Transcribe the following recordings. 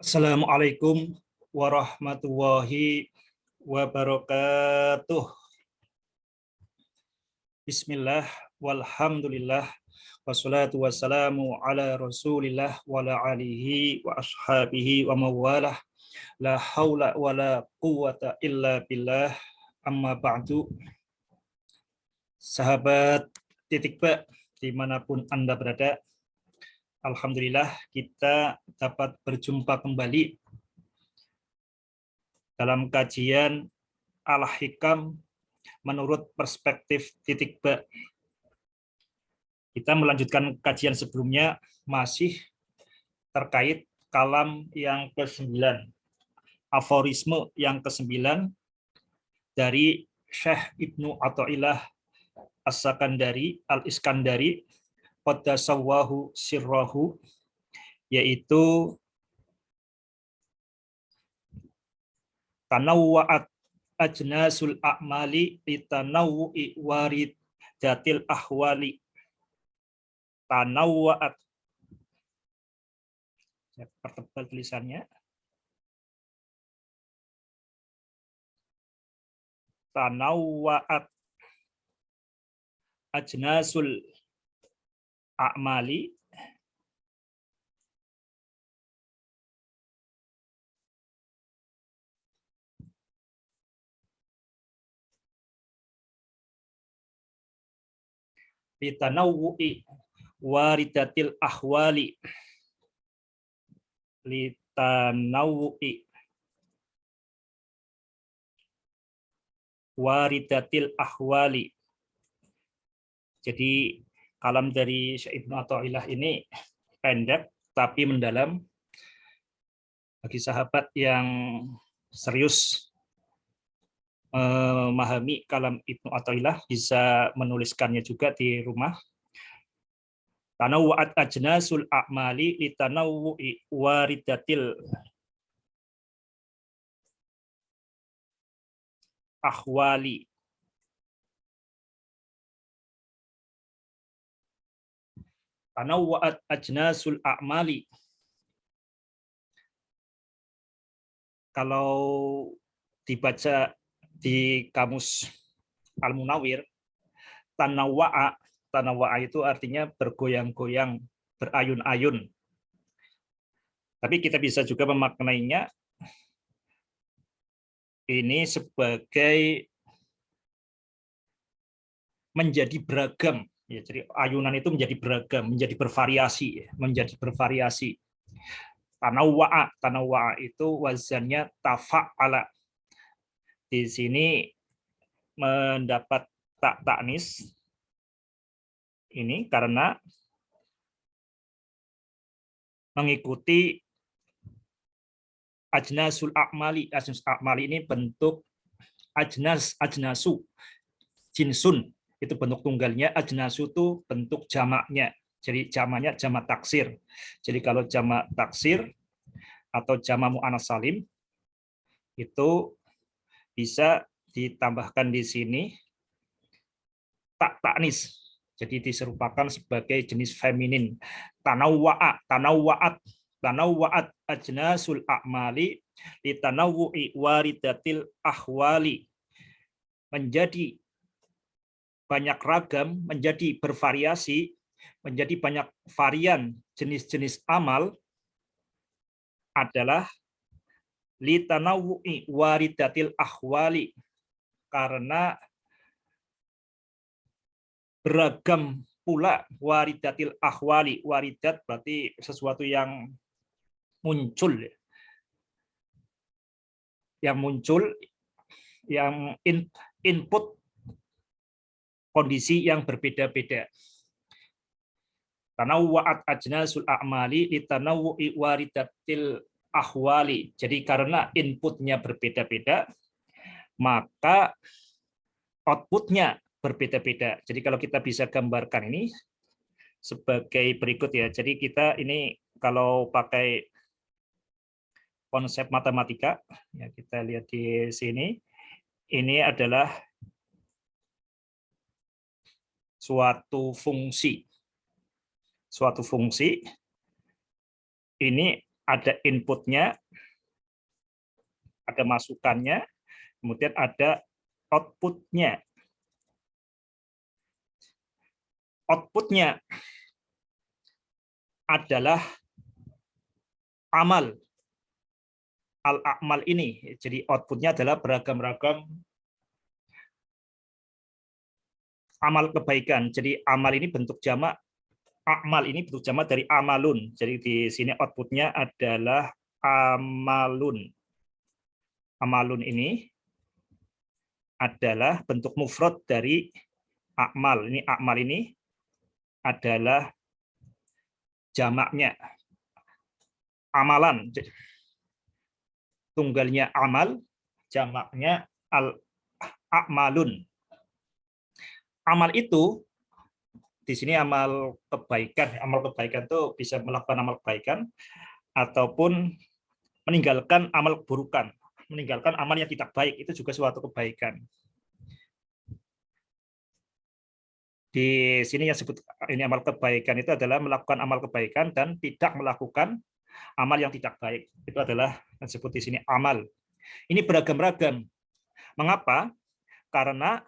Assalamualaikum warahmatullahi wabarakatuh. Bismillah, walhamdulillah, wassalatu wassalamu ala rasulillah wa ala alihi wa ashabihi wa mawalah. La haula wa la quwata illa billah, amma ba'du. Sahabat titik Ba, dimanapun Anda berada, alhamdulillah kita dapat berjumpa kembali dalam kajian Al-Hikam menurut perspektif titik Ba. Kita melanjutkan kajian sebelumnya masih terkait kalam yang ke-9, aforisme yang ke-9 dari Syekh Ibnu Athaillah As-Sakandari Al-Iskandari qaddasawwahu sirrahu, yaitu tanawwa'at ajnasul a'mali litanawwu'i waridatil ahwali. Tanawwa'at, saya pertebal tulisannya, tanawwa'at ajnasul a'mali litanawwu'i waridatil ahwali, litanawwu'i waridatil ahwali. Jadi kalam dari Syekh Ibnu Athaillah ini pendek tapi mendalam. Bagi sahabat yang serius memahami kalam Ibnu Athaillah bisa menuliskannya juga di rumah. Tanawwa'at ajnasul a'mali litanawwu'i waridatil ahwali. Tanawwa'at ajnasul a'mali. Kalau dibaca di kamus Al-Munawwir, tanawwa'a itu artinya bergoyang-goyang, berayun-ayun. Tapi kita bisa juga memaknainya ini sebagai menjadi beragam. Ya, jadi ayunan itu menjadi beragam, menjadi bervariasi, menjadi bervariasi. Tanawwa'a itu wazannya tafa'ala. Di sini mendapat ta'nis ini karena mengikuti ajnasul a'mali. Ajnasul a'mali ini bentuk ajnasu, jinsun itu bentuk tunggalnya, ajnasu itu bentuk jamaknya. Jadi jamaknya jamak taksir. Jadi kalau jamak taksir atau jamak muannats salim itu bisa ditambahkan di sini ta'nis. Jadi diserupakan sebagai jenis feminin. Tanawwa'at ajnasul a'mali litanawwu'i waridatil ahwali. Menjadi banyak ragam, menjadi bervariasi, menjadi banyak varian jenis-jenis amal adalah litanawwu'i waridatil ahwali, karena beragam pula waridatil ahwali. Waridat berarti sesuatu yang muncul, yang input kondisi yang berbeda-beda. Tanawwa'at ajnasul a'mali litanawwu'i waridatil ahwali. Jadi karena inputnya berbeda-beda, maka outputnya berbeda-beda. Jadi kalau kita bisa gambarkan ini sebagai berikut ya. Jadi kita ini kalau pakai konsep matematika, ya kita lihat di sini, ini adalah suatu fungsi. Suatu fungsi ini ada inputnya, ada masukannya, kemudian ada outputnya. Outputnya adalah amal. Al-amal ini, jadi outputnya adalah beragam-ragam amal kebaikan. Jadi amal ini bentuk jamak, amal ini bentuk jamak dari amalun. Jadi di sini outputnya adalah amalun. Amalun ini adalah bentuk mufrad dari amal. Ini amal ini adalah jamaknya amalan. Tunggalnya amal, jamaknya al-a'malun. Amal itu di sini amal kebaikan. Amal kebaikan itu bisa melakukan amal kebaikan ataupun meninggalkan amal keburukan. Meninggalkan amal yang tidak baik itu juga suatu kebaikan. Di sini yang disebut ini amal kebaikan itu adalah melakukan amal kebaikan dan tidak melakukan amal yang tidak baik. Itu adalah yang disebut di sini amal. Ini beragam-ragam. Mengapa? Karena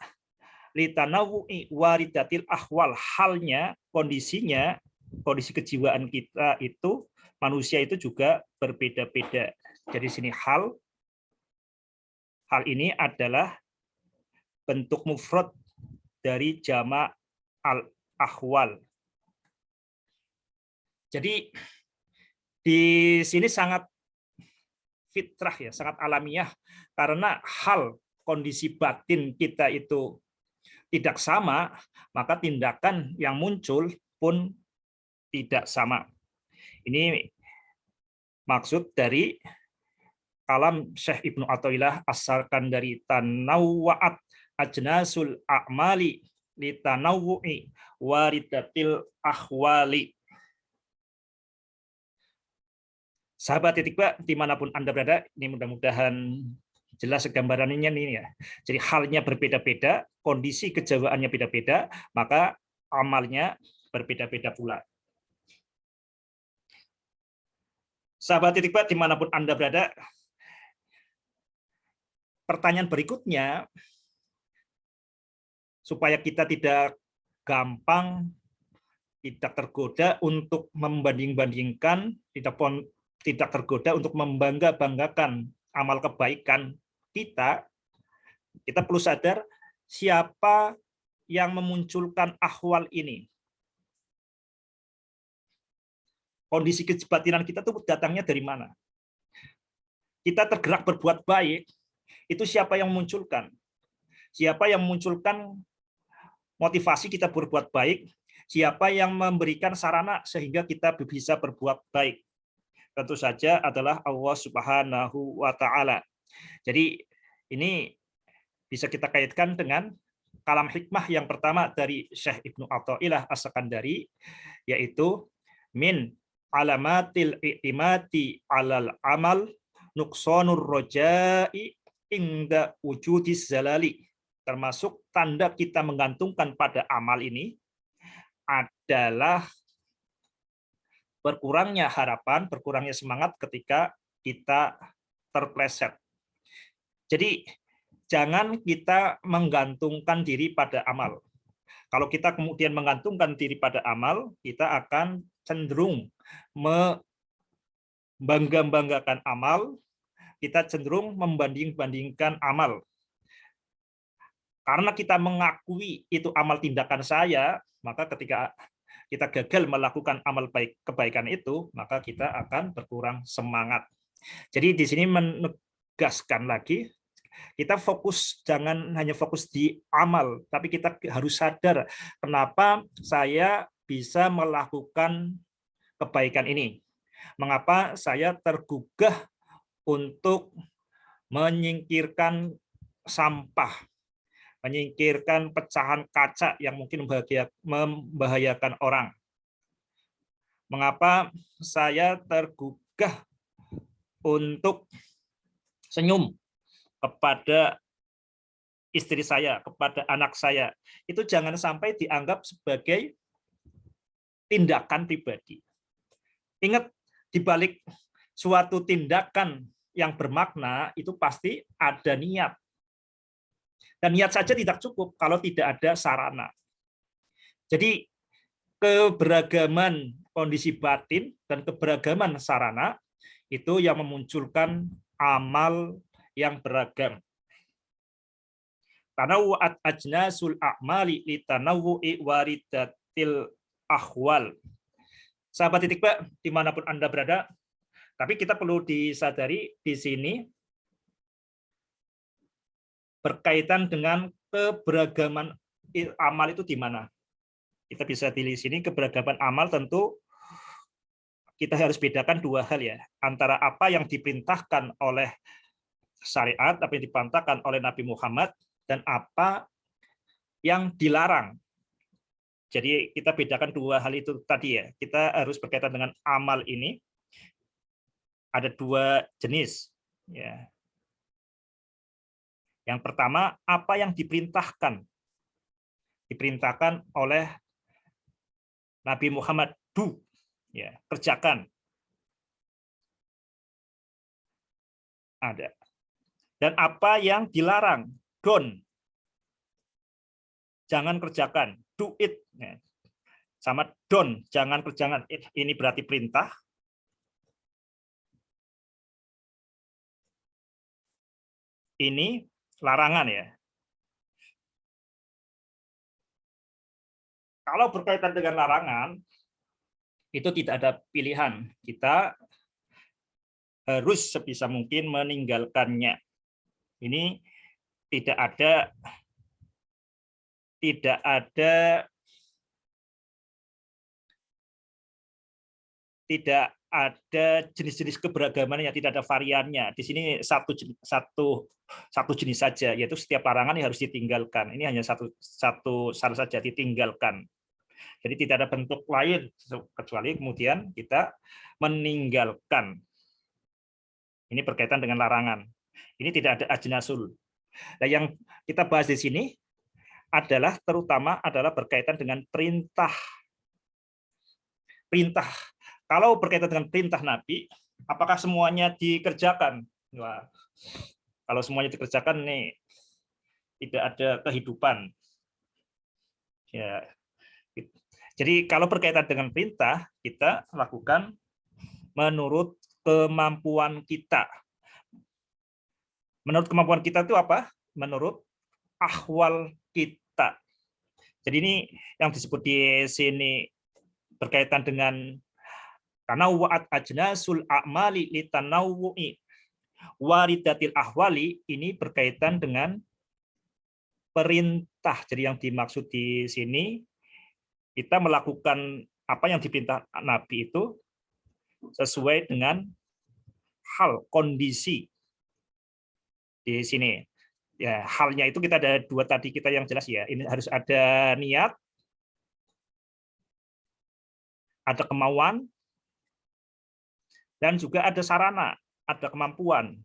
litanawu'i waridatil ahwal, halnya, kondisinya, kondisi kejiwaan kita itu, manusia itu juga berbeda-beda. Jadi sini hal ini adalah bentuk mufrad dari jamak al-ahwal. Jadi di sini sangat fitrah ya, sangat alamiah, karena hal kondisi batin kita itu tidak sama, maka tindakan yang muncul pun tidak sama. Ini maksud dari kalam Syekh Ibnu Athaillah asalkan dari tanawwa'at ajnasul a'mali litanawwu'i waridatil ahwali. Sahabat titik Pak, dimanapun Anda berada, ini mudah-mudahan jelas gambarannya ini ya. Jadi halnya berbeda-beda, kondisi kejiwaannya beda-beda, maka amalnya berbeda-beda pula. Sahabat titik Pak, dimanapun Anda berada, pertanyaan berikutnya, supaya kita tidak gampang, tidak tergoda untuk membanding-bandingkan, tidak tergoda untuk membangga-banggakan amal kebaikan kita perlu sadar siapa yang memunculkan ahwal ini. Kondisi kebatinan kita itu datangnya dari mana? Kita tergerak berbuat baik, itu siapa yang memunculkan? Siapa yang memunculkan motivasi kita berbuat baik? Siapa yang memberikan sarana sehingga kita bisa berbuat baik? Tentu saja adalah Allah Subhanahu wa Ta'ala. Jadi ini bisa kita kaitkan dengan kalam hikmah yang pertama dari Syekh Ibnu Athaillah As-Sakandari, yaitu min alamatil i'timati alal amal nuqsanur roja'i inda wujudis zalali. Termasuk tanda kita menggantungkan pada amal ini adalah berkurangnya harapan, berkurangnya semangat ketika kita terpleset. Jadi jangan kita menggantungkan diri pada amal. Kalau kita kemudian menggantungkan diri pada amal, kita akan cenderung membangga-banggakan amal, kita cenderung membanding-bandingkan amal. Karena kita mengakui itu amal tindakan saya, maka ketika kita gagal melakukan amal baik kebaikan itu, maka kita akan berkurang semangat. Jadi di sini menegaskan lagi, kita fokus, jangan hanya fokus di amal, tapi kita harus sadar kenapa saya bisa melakukan kebaikan ini. Mengapa saya tergugah untuk menyingkirkan sampah, menyingkirkan pecahan kaca yang mungkin membahayakan orang. Mengapa saya tergugah untuk senyum kepada istri saya, kepada anak saya. Itu jangan sampai dianggap sebagai tindakan pribadi. Ingat, di balik suatu tindakan yang bermakna itu pasti ada niat. Dan niat saja tidak cukup kalau tidak ada sarana. Jadi keberagaman kondisi batin dan keberagaman sarana itu yang memunculkan amal yang beragam. Tanawwu'at ajnasul a'mali litanawwu'i waridatil ahwal. Sahabat titik Pak, dimanapun Anda berada, tapi kita perlu disadari di sini berkaitan dengan keberagaman amal itu di mana. Kita bisa pilih sini keberagaman amal, tentu kita harus bedakan dua hal ya, antara apa yang diperintahkan oleh syariat, apa yang diperintahkan oleh Nabi Muhammad, dan apa yang dilarang. Jadi kita bedakan dua hal itu tadi ya. Kita harus berkaitan dengan amal ini. Ada dua jenis. Ya. Yang pertama, apa yang diperintahkan. Diperintahkan oleh Nabi Muhammad, do, ya, kerjakan. Ada. Dan apa yang dilarang, don't. Jangan kerjakan, do it. Sama don't, jangan kerjakan. Ini berarti perintah. Ini larangan ya. Kalau berkaitan dengan larangan, itu tidak ada pilihan. Kita harus sebisa mungkin meninggalkannya. Ini tidak ada jenis-jenis keberagaman yang tidak ada variannya. Di sini satu jenis saja, yaitu setiap larangan yang harus ditinggalkan. Ini hanya satu syarat saja, ditinggalkan. Jadi tidak ada bentuk lain kecuali kemudian kita meninggalkan. Ini berkaitan dengan larangan. Ini tidak ada ajnasul. Nah, yang kita bahas di sini adalah terutama adalah berkaitan dengan perintah. Perintah. Kalau berkaitan dengan perintah Nabi, apakah semuanya dikerjakan? Wah, kalau semuanya dikerjakan nih tidak ada kehidupan. Ya. Jadi kalau berkaitan dengan perintah, kita lakukan menurut kemampuan kita. Menurut kemampuan kita itu apa? Menurut ahwal kita. Jadi ini yang disebut di sini berkaitan dengan tanawwu'at ajnasul a'mali litanawwu'i waridatil ahwali, ini berkaitan dengan perintah. Jadi yang dimaksud di sini kita melakukan apa yang diperintah Nabi itu sesuai dengan hal, kondisi di sini. Ya, halnya itu kita ada dua tadi kita yang jelas ya. Ini harus ada niat, ada kemauan, dan juga ada sarana, ada kemampuan.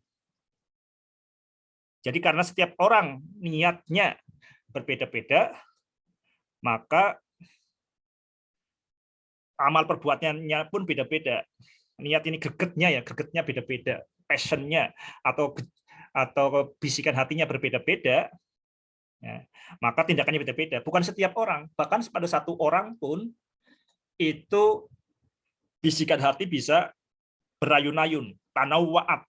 Jadi karena setiap orang niatnya berbeda-beda, maka amal perbuatannya pun beda-beda. Niat ini gregetnya beda-beda, passionnya atau bisikan hatinya berbeda-beda, ya, maka tindakannya beda-beda. Bukan setiap orang, bahkan pada satu orang pun itu bisikan hati bisa berayun-ayun. Tanawwa'at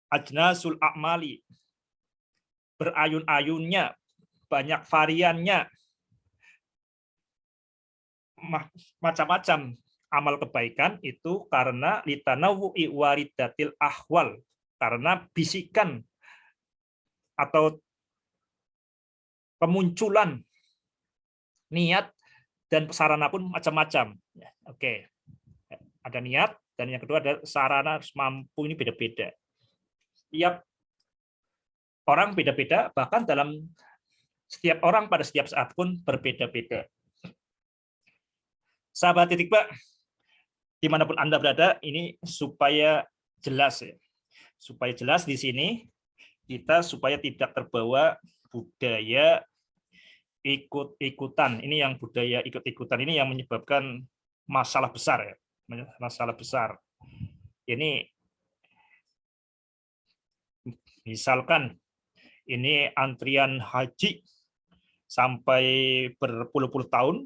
ajnasul a'mali, berayun-ayunnya, banyak variannya, macam-macam amal kebaikan itu karena litanawwu'i waridatil ahwal, karena bisikan atau kemunculan niat dan sarana pun macam-macam. Oke, ada niat dan yang kedua ada sarana, harus mampu, ini beda-beda. Setiap orang beda-beda, bahkan dalam setiap orang pada setiap saat pun berbeda-beda. Sahabat titik Pak, dimanapun Anda berada, ini supaya jelas ya. Supaya jelas di sini, kita supaya tidak terbawa budaya ikut-ikutan. Ini yang budaya ikut-ikutan ini yang menyebabkan masalah besar ya. Masalah besar. Ini misalkan ini antrian haji sampai berpuluh-puluh tahun,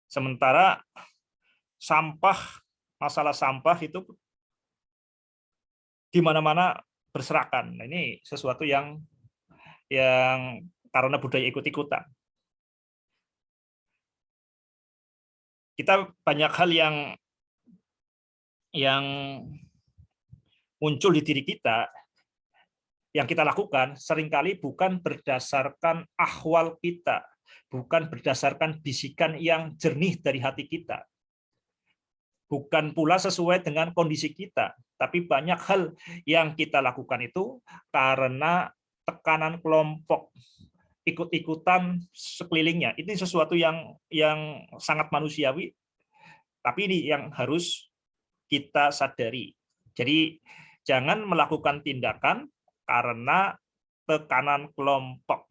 sementara masalah sampah itu di mana-mana berserakan. Nah, ini sesuatu yang karena budaya ikut-ikutan. Kita banyak hal yang muncul di diri kita, yang kita lakukan seringkali bukan berdasarkan ahwal kita, bukan berdasarkan bisikan yang jernih dari hati kita, bukan pula sesuai dengan kondisi kita, tapi banyak hal yang kita lakukan itu karena tekanan kelompok, ikut-ikutan sekelilingnya. Ini sesuatu yang sangat manusiawi, tapi ini yang harus kita sadari. Jadi jangan melakukan tindakan karena tekanan kelompok.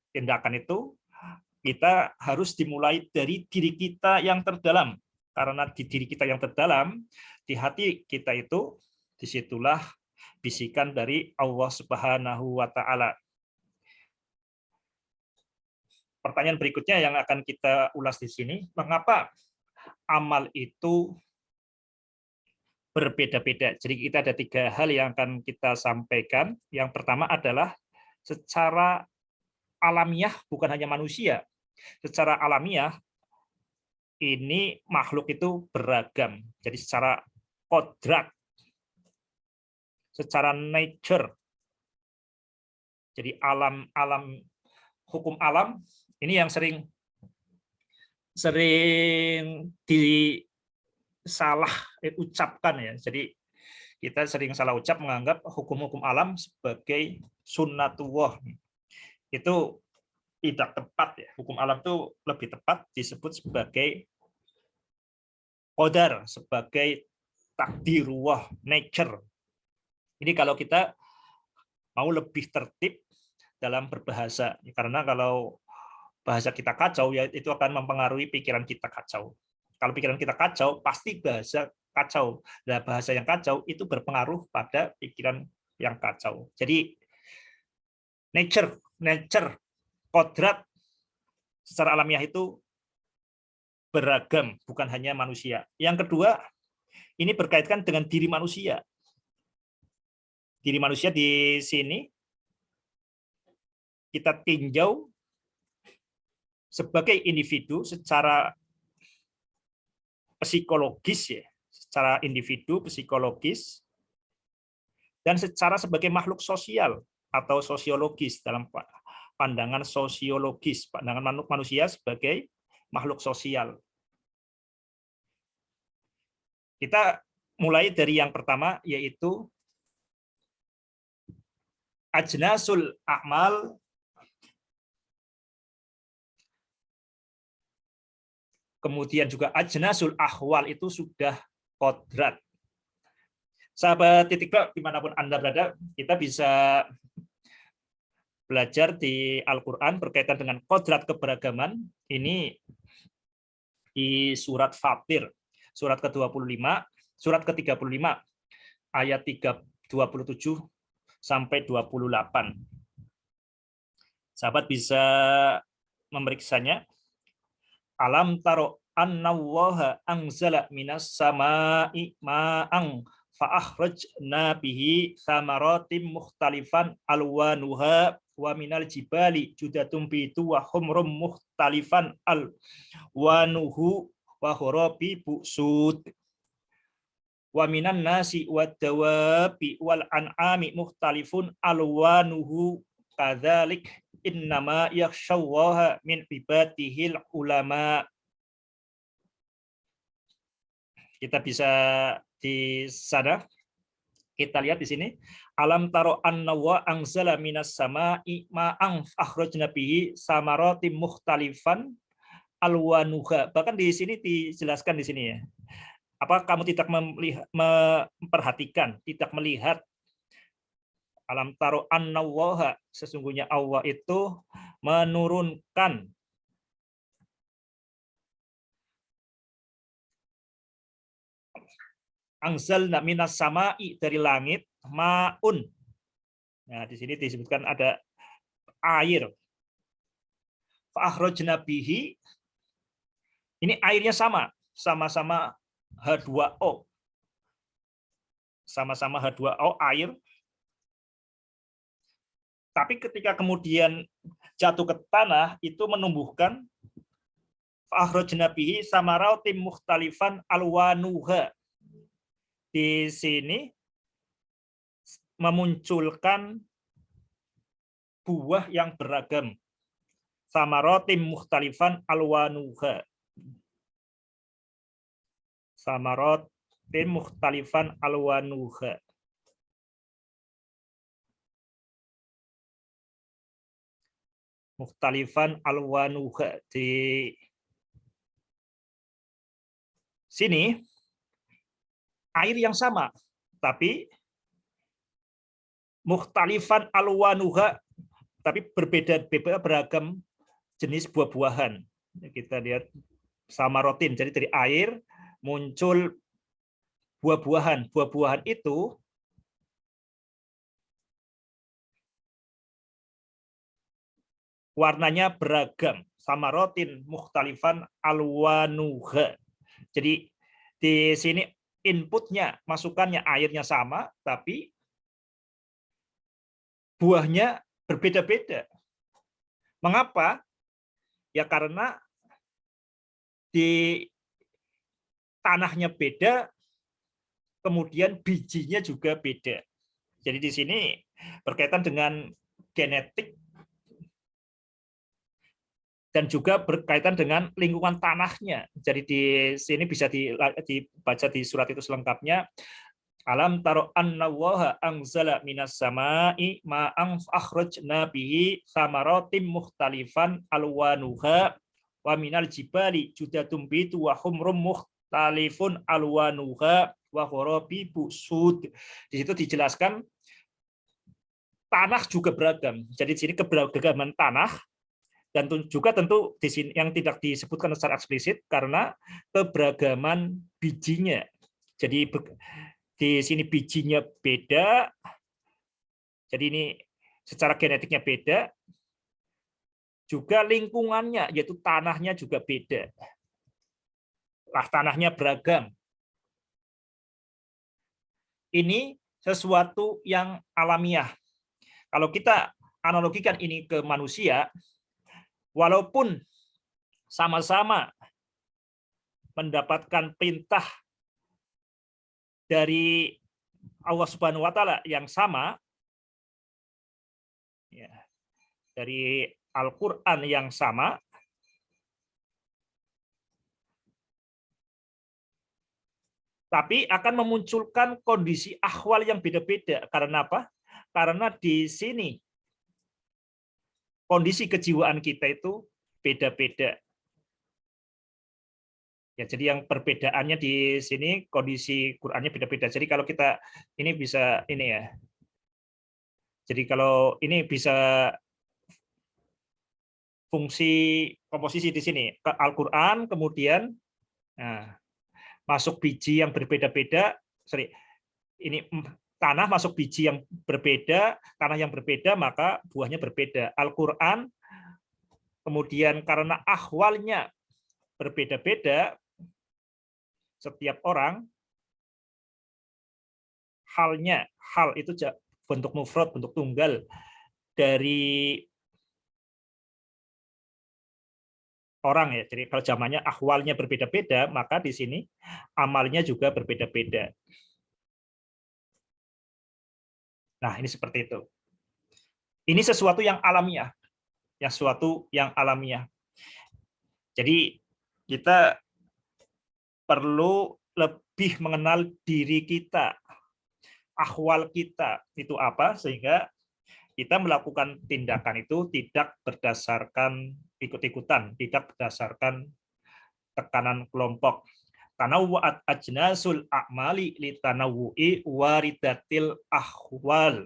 Tindakan itu kita harus dimulai dari diri kita yang terdalam. Karena di diri kita yang terdalam, di hati kita itu, disitulah bisikan dari Allah Subhanahu wa Ta'ala. Pertanyaan berikutnya yang akan kita ulas di sini, mengapa amal itu berbeda-beda? Jadi kita ada 3 hal yang akan kita sampaikan. Yang pertama adalah secara alamiah, bukan hanya manusia. Secara alamiah, ini makhluk itu beragam. Jadi secara kodrat, secara nature. Jadi hukum alam ini yang sering disalah ucapkan ya. Jadi kita sering salah ucap menganggap hukum-hukum alam sebagai sunnatullah. Itu tidak tepat ya. Hukum alam itu lebih tepat disebut sebagai qadar, sebagai takdirullah, nature. Ini kalau kita mau lebih tertib dalam berbahasa, karena kalau bahasa kita kacau ya itu akan mempengaruhi pikiran kita kacau. Kalau pikiran kita kacau, pasti bahasa kacau. Nah, bahasa yang kacau itu berpengaruh pada pikiran yang kacau. Jadi nature, kodrat secara alamiah itu beragam, bukan hanya manusia. Yang kedua, ini berkaitan dengan diri manusia. Diri manusia di sini kita tinjau sebagai individu secara psikologis ya, secara individu psikologis dan secara sebagai makhluk sosial atau sosiologis dalam pandangan sosiologis, pandangan manusia sebagai makhluk sosial. Kita mulai dari yang pertama yaitu ajnasul a'mal, kemudian juga ajnasul ahwal itu sudah kodrat. Sahabat titik blok dimanapun Anda berada, kita bisa belajar di Al-Quran berkaitan dengan kodrat keberagaman. Ini di surat Fatir, surat ke-25, surat ke-35, ayat 27 sampai 28. Sahabat bisa memeriksanya. Alam taro annallaha anzala minas sama'i ma'ang fa'akhrajna bihi thamaratim mukhtalifan alwanuha wa minal jibali judatum bitu wa humrum mukhtalifan alwanuhu wa hurabi busud wa minan nasi wad dawabi wal an'ami mukhtalifun alwanuhu kadzalik innama yakhshallaha min ibadihil ulama. Kita bisa di sana kita lihat di sini alam taro anna wa anzala minas sama'i ma'an akhrajna bihi samaratim mukhtalifan alwanuha. Bahkan di sini dijelaskan di sini ya. Apa kamu tidak memperhatikan, tidak melihat alam taro annallaha, sesungguhnya Allah itu menurunkan Anzalna minas sama'i, dari langit, ma'un. Nah, di sini disebutkan ada air. Fa akhrajna bihi, ini airnya sama-sama H2O. Sama-sama H2O, air. Tapi ketika kemudian jatuh ke tanah, itu menumbuhkan fa'akhrajna bihi samaratin mukhtalifan alwanuha. Di sini memunculkan buah yang beragam. Samaratin mukhtalifan alwanuha. Samaratin mukhtalifan alwanuha. Mukhtalifan alwanuha. Di sini air yang sama, tapi mukhtalifan alwanuha, tapi berbeda beragam jenis buah-buahan. Kita lihat samarotin, jadi dari air muncul buah-buahan. Buah-buahan itu warnanya beragam. Samarotin mukhtalifan alwanuha. Jadi di sini inputnya, masukannya airnya sama, tapi buahnya berbeda-beda. Mengapa? Ya karena di tanahnya beda, kemudian bijinya juga beda. Jadi di sini berkaitan dengan genetik dan juga berkaitan dengan lingkungan tanahnya. Jadi di sini bisa dibaca di surat itu selengkapnya. Alam taro anna waha anzala minas sama'i ma'an akhrajna bihi samaratim mukhtalifan alwanuha wa minal jibali judatum bitu wa humrum mukhtalifun alwanuha wa gharabibu sud. Di situ dijelaskan tanah juga beragam. Jadi di sini keberagaman tanah, dan juga tentu di sini yang tidak disebutkan secara eksplisit karena keberagaman bijinya. Jadi di sini bijinya beda, jadi ini secara genetiknya beda, juga lingkungannya, yaitu tanahnya juga beda. Lah, tanahnya beragam. Ini sesuatu yang alamiah. Kalau kita analogikan ini ke manusia, walaupun sama-sama mendapatkan perintah dari Allah Subhanahu wa taala yang sama, ya, dari Al-Qur'an yang sama, tapi akan memunculkan kondisi ahwal yang beda-beda. Karena apa? Karena di sini kondisi kejiwaan kita itu beda-beda. Ya, jadi yang perbedaannya di sini kondisi Qur'annya beda-beda. Jadi kalau kita ini bisa ini ya. Jadi kalau ini bisa fungsi komposisi di sini ke Al-Qur'an, kemudian nah, masuk biji yang berbeda-beda, ini tanah masuk biji yang berbeda, tanah yang berbeda, maka buahnya berbeda. Al-Qur'an kemudian karena ahwalnya berbeda-beda, setiap orang halnya, hal itu bentuk mufrad, bentuk tunggal dari orang ya. Jadi kalau zamannya ahwalnya berbeda-beda, maka di sini amalnya juga berbeda-beda. Nah, ini seperti itu. Ini sesuatu yang alamiah, ya, sesuatu yang alamiah. Jadi kita perlu lebih mengenal diri kita, ahwal kita itu apa, sehingga kita melakukan tindakan itu tidak berdasarkan ikut-ikutan, tidak berdasarkan tekanan kelompok. Tanawwa'at ajnasul a'mali li tanawwu'i waridatil ahwal.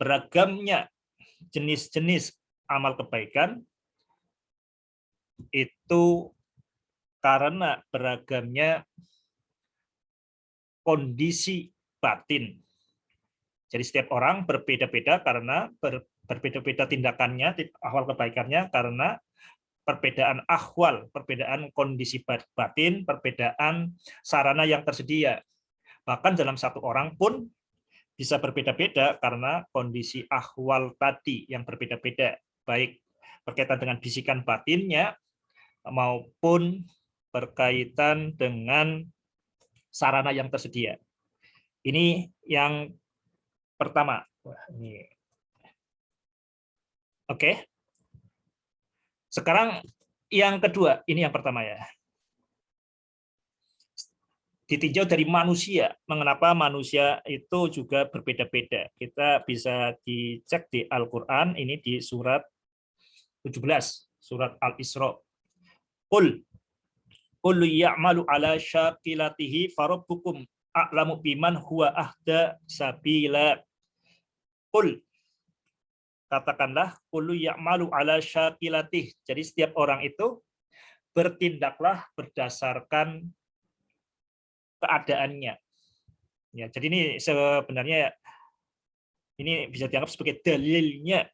Beragamnya jenis-jenis amal kebaikan itu karena beragamnya kondisi batin. Jadi setiap orang berbeda-beda karena berbeda-beda tindakannya, ahwal kebaikannya karena perbedaan ahwal, perbedaan kondisi batin, perbedaan sarana yang tersedia. Bahkan dalam satu orang pun bisa berbeda-beda karena kondisi ahwal tadi yang berbeda-beda, baik berkaitan dengan bisikan batinnya maupun berkaitan dengan sarana yang tersedia. Ini yang pertama. Oke. Sekarang yang kedua, ini yang pertama ya. Ditinjau dari manusia, mengapa manusia itu juga berbeda-beda. Kita bisa dicek di Al-Qur'an, ini di surat 17, surat Al-Isra. Qul ya'malu ala syakilatihi farabbukum a'lamu biman huwa ahda sabila. Qul, katakanlah, qul ya'malu ala syakilatih. Jadi setiap orang itu bertindaklah berdasarkan keadaannya. Ya, jadi ini sebenarnya ini bisa dianggap sebagai dalilnya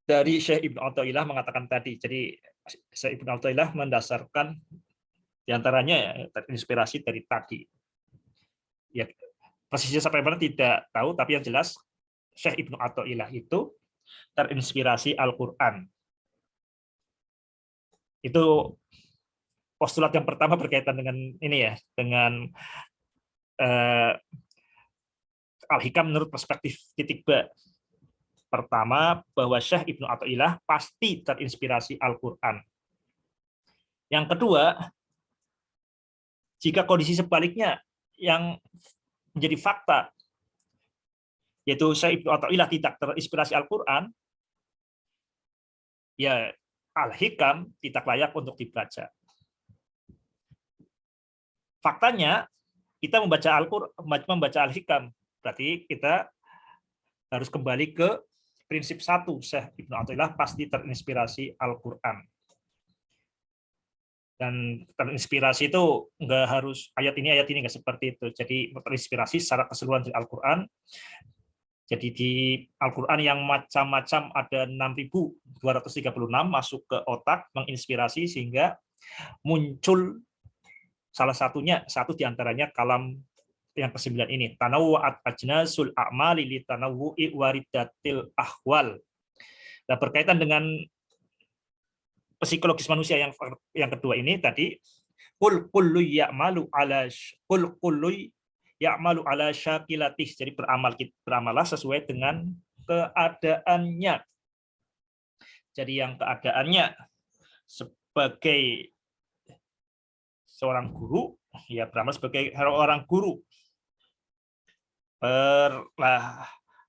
dari Syekh Ibnu Athaillah mengatakan tadi. Jadi Syekh Ibnu Athaillah mendasarkan diantaranya ya, terinspirasi dari tadi. Ya, persisnya sampai mana tidak tahu, tapi yang jelas Syekh Ibnu Athaillah itu terinspirasi Al-Qur'an. Itu postulat yang pertama berkaitan dengan ini ya, dengan Al-Hikam menurut perspektif titik B. Pertama, bahwa Syekh Ibnu Athaillah pasti terinspirasi Al-Qur'an. Yang kedua, jika kondisi sebaliknya yang menjadi fakta, yaitu Syekh Ibnu Athaillah tidak terinspirasi Al-Qur'an, ya Al-Hikam tidak layak untuk dibaca. Faktanya, kita membaca Al-Qur'an, membaca Al-Hikam, berarti kita harus kembali ke prinsip satu, Syekh Ibnu Athaillah pasti terinspirasi Al-Qur'an. Dan terinspirasi itu nggak harus ayat ini nggak seperti itu. Jadi terinspirasi secara keseluruhan di Al-Qur'an. Jadi di Al-Qur'an yang macam-macam ada 6.236 masuk ke otak, menginspirasi sehingga muncul salah satunya, satu diantaranya kalam yang ke-9 ini, tanawwa'at ajnasul a'mali li tanawwu'i waridatil ahwal. Nah, berkaitan dengan psikologis manusia yang kedua ini tadi, qul kullu ya'malu ala syakilatih. Jadi beramalah sesuai dengan keadaannya. Jadi yang keadaannya sebagai seorang guru, ya beramal sebagai orang guru.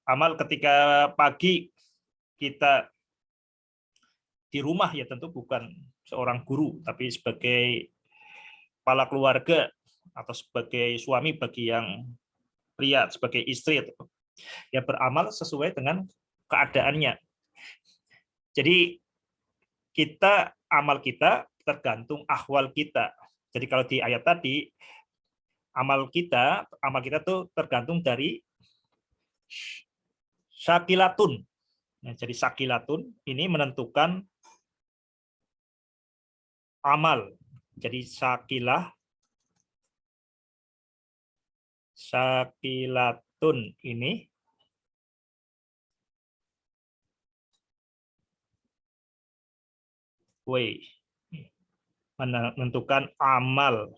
Amal ketika pagi kita di rumah, ya tentu bukan seorang guru, tapi sebagai kepala keluarga atau sebagai suami bagi yang pria, sebagai istri, ya beramal sesuai dengan keadaannya. Jadi amal kita tergantung ahwal kita. Jadi kalau di ayat tadi, amal kita tuh tergantung dari syakilatun. Nah, jadi syakilatun ini menentukan amal. Jadi syakilatun ini menentukan amal.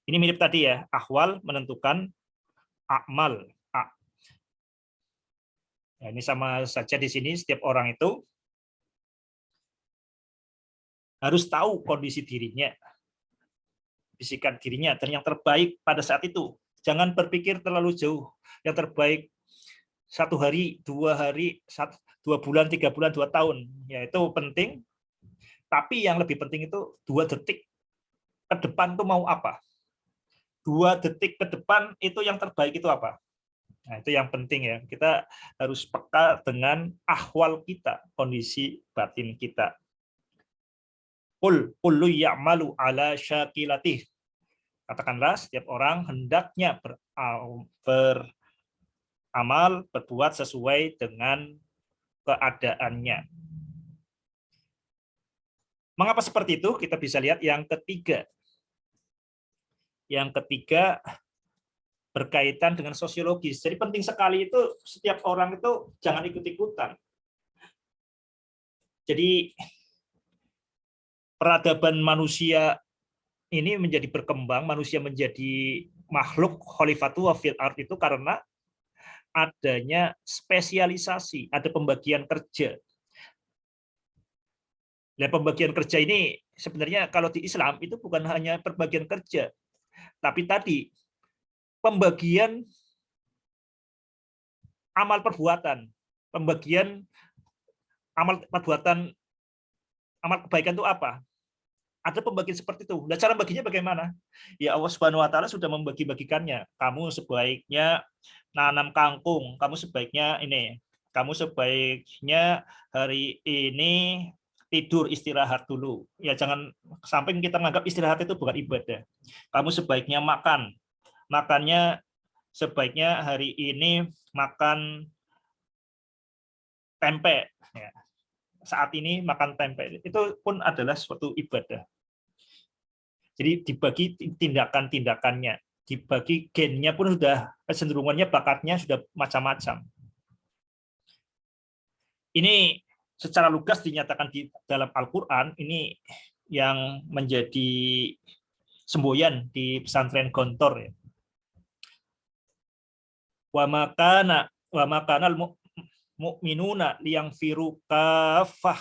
Ini mirip tadi ya, ahwal menentukan amal. Nah, ini sama saja di sini, setiap orang itu harus tahu kondisi dirinya, bisikan dirinya, dan yang terbaik pada saat itu. Jangan berpikir terlalu jauh. Yang terbaik 1 hari, 2 hari, 2 bulan, 3 bulan, 2 tahun. Ya, itu penting. Tapi yang lebih penting itu 2 detik ke depan itu mau apa? 2 detik ke depan itu yang terbaik itu apa? Nah, itu yang penting ya. Kita harus peka dengan ahwal kita, kondisi batin kita. Qul kullu ya'malu ala syakilatih. Katakanlah setiap orang hendaknya beramal, berbuat sesuai dengan keadaannya. Mengapa seperti itu? Kita bisa lihat yang ketiga. Yang ketiga berkaitan dengan sosiologis. Jadi penting sekali itu setiap orang itu jangan ikut-ikutan. Jadi peradaban manusia ini menjadi berkembang, manusia menjadi makhluk khalifatu wa fil ard itu karena adanya spesialisasi, ada pembagian kerja. Nah, pembagian kerja ini sebenarnya kalau di Islam itu bukan hanya perbagian kerja, tapi tadi pembagian amal perbuatan, pembagian amal perbuatan, amal kebaikan itu apa? Ada pembagian seperti itu. Nah, cara baginya bagaimana? Ya Allah Subhanahu wa taala sudah membagi-bagikannya. Kamu sebaiknya nanam kangkung, kamu sebaiknya hari ini tidur istirahat dulu. Ya jangan sampai kita menganggap istirahat itu bukan ibadah. Kamu sebaiknya makan. Makannya sebaiknya hari ini makan tempe. Ya. Saat ini makan tempe. Itu pun adalah suatu ibadah. Jadi dibagi tindakan-tindakannya, dibagi gennya pun sudah kecenderungannya, bakatnya sudah macam-macam. Ini secara lugas dinyatakan di dalam Al-Quran, ini yang menjadi semboyan di pesantren Gontor. Ya. Wa makana al-mu'minuna liyanfiru kafah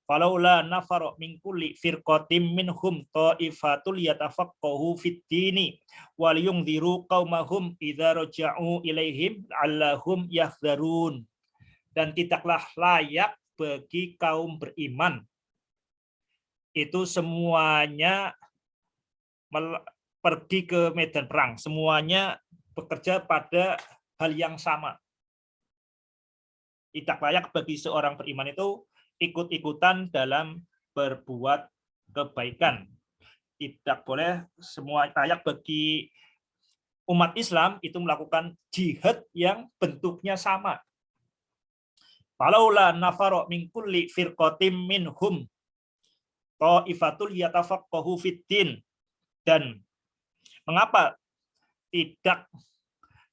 falaula nafara min kulli firqatin minhum ta'ifatul yatafaqqahu fid dini wal yunziru qaumahum idza raja'u ilaihim allahum yahdharun. Dan tidaklah layak bagi kaum beriman itu semuanya pergi ke medan perang, semuanya bekerja pada hal yang sama. Tidak layak bagi seorang beriman itu ikut-ikutan dalam berbuat kebaikan. Tidak boleh semua layak bagi umat Islam itu melakukan jihad yang bentuknya sama. Falaula nafara min kulli firqatin minhum ta'ifatul yatafaqqahu fiddin. Dan mengapa tidak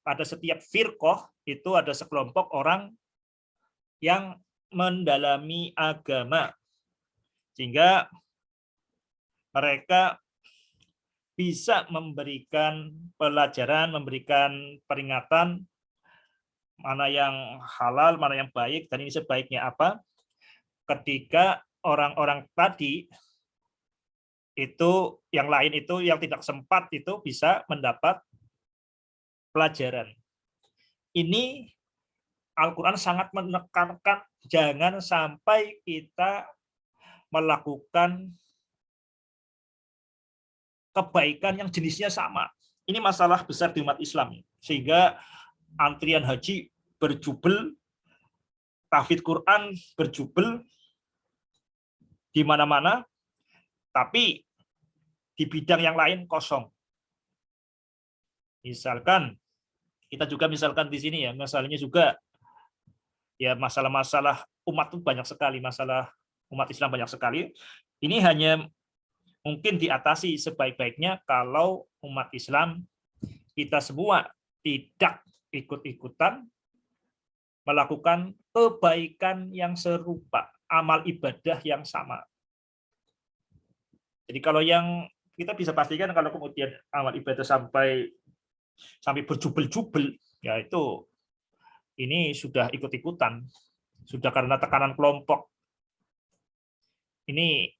pada setiap firqah itu ada sekelompok orang yang mendalami agama sehingga mereka bisa memberikan pelajaran, memberikan peringatan mana yang halal, mana yang baik, dan ini sebaiknya apa. Ketika orang-orang tadi itu yang lain itu yang tidak sempat itu bisa mendapat pelajaran. Ini Al-Quran sangat menekankan jangan sampai kita melakukan kebaikan yang jenisnya sama. Ini masalah besar di umat Islam. Sehingga antrian haji berjubel, tahfidz Quran berjubel di mana-mana, tapi di bidang yang lain kosong. Misalkan, kita juga misalkan di sini ya, masalahnya juga ya masalah-masalah umat itu banyak sekali, masalah umat Islam banyak sekali. Ini hanya mungkin diatasi sebaik-baiknya kalau umat Islam kita semua tidak ikut-ikutan melakukan kebaikan yang serupa, amal ibadah yang sama. Jadi kalau yang kita bisa pastikan kalau kemudian amal ibadah sampai berjubel-jubel, ya itu ini sudah ikut-ikutan, sudah karena tekanan kelompok. Ini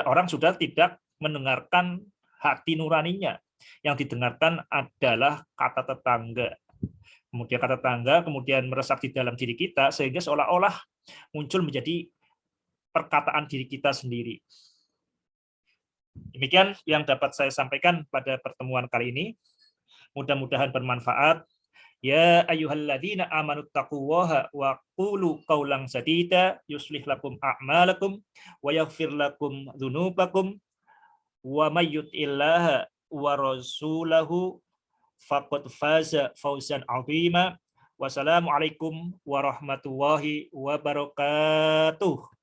orang sudah tidak mendengarkan hati nuraninya. Yang didengarkan adalah kata tetangga. Kemudian kata tetangga kemudian meresap di dalam diri kita sehingga seolah-olah muncul menjadi perkataan diri kita sendiri. Demikian yang dapat saya sampaikan pada pertemuan kali ini. Mudah-mudahan bermanfaat. Ya ayyuhalladzina amanu taqullaha wa qulu qawlan sadida yuslih lakum a'malakum wa yaghfir lakum dzunubakum Wa may yuti'illaha wa rasulahu faqad faza fawzan 'azima. Wassalamualaikum warahmatullahi wabarakatuh.